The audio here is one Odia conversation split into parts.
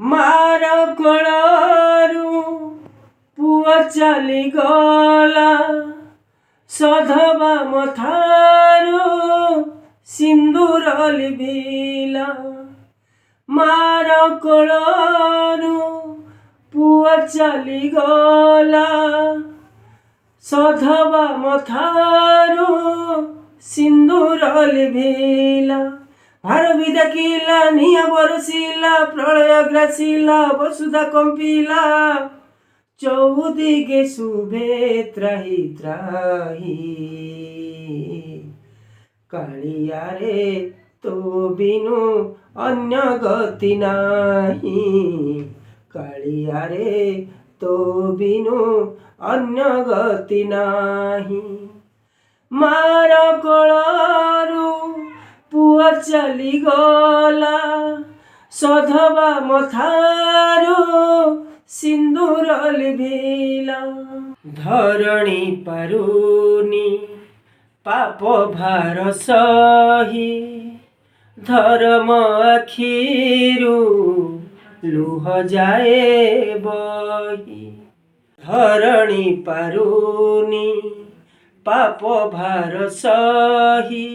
ମାର କୋଳରୁ ପୁଅ ଚାଲିଗଲା, ସଧବା ମଥାରୁ ସିନ୍ଦୁର ଲିଭିଲା। ମାର କୋଳରୁ ପୁଅ ଚାଲିଗଲା, ସଧବା ମଥାରୁ ସିନ୍ଦୁର ଲିଭିଲା। ଭାର ବି ଦେଖିଲା, ନିଆଁ ବରସିଲା, ପ୍ରଳୟ ଗ୍ରାସିଲା, ବସୁଧା କମ୍ପିଲା। ଚଉଦିଗେ ଶୁଭେ ତ୍ରାହି ତ୍ରାହି, କାଳିଆରେ ତୋ ବିନୁ ଅନ୍ୟ ଗତି ନାହିଁ। କାଳିଆରେ ତୋ ବିନୁ ଅନ୍ୟ ଗତି ନାହିଁ। ମାର କୋଳରୁ ପୁଅ ଚାଲିଗଲା, ସଧବା ମଥାରୁ ସିନ୍ଦୁର ଲିଭିଲା। ଧରଣୀ ପାରୁନି ପାପ ଭାର ସହି, ଧର୍ମ ଆଖିରୁ ଲୁହ ଯାଏ ବହି। ଧରଣୀ ପାରୁନି ପାପ ଭାର ସହି,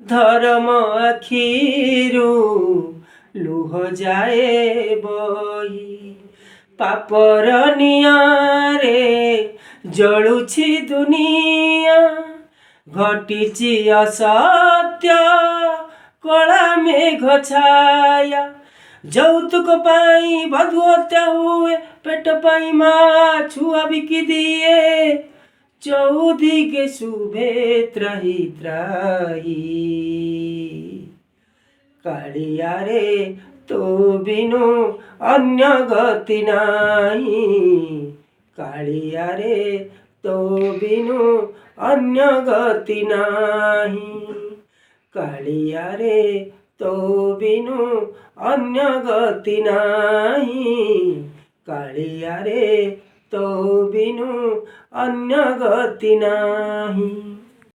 ଧର୍ମ ଆଖିରୁ ଲୁହ ଯାଏ ବହି। ପାପର ନିଆଁରେ ଜଳୁଛି ଦୁନିଆ, ଘଟିଛି ଅସତ୍ୟ କଳା ମେଘ ଛାୟା। ଯୌତୁକ ପାଇଁ ବଧୂ ହତ୍ୟା ହୁଏ, ପେଟ ପାଇଁ ମା ଛୁଆ ବିକି ଦିଏ। ଚଉଦିଗେ ଶୁଭେ ତ୍ରାହି ତ୍ରାହି, କାଳିଆରେ ତୋ ବିନୁ ଅନ୍ୟ ଗତି ନାହିଁ। କାଳିଆରେ ତୋ ବିନୁ ଅନ୍ୟ ଗତି ନାହିଁ। କାଳିଆରେ ତୋ ବିନୁ ଅନ୍ୟ ଗତି ନାହିଁ। କାଳିଆରେ ତୋ ବିନୁ ଅନ୍ୟ ଗତି ନାହିଁ।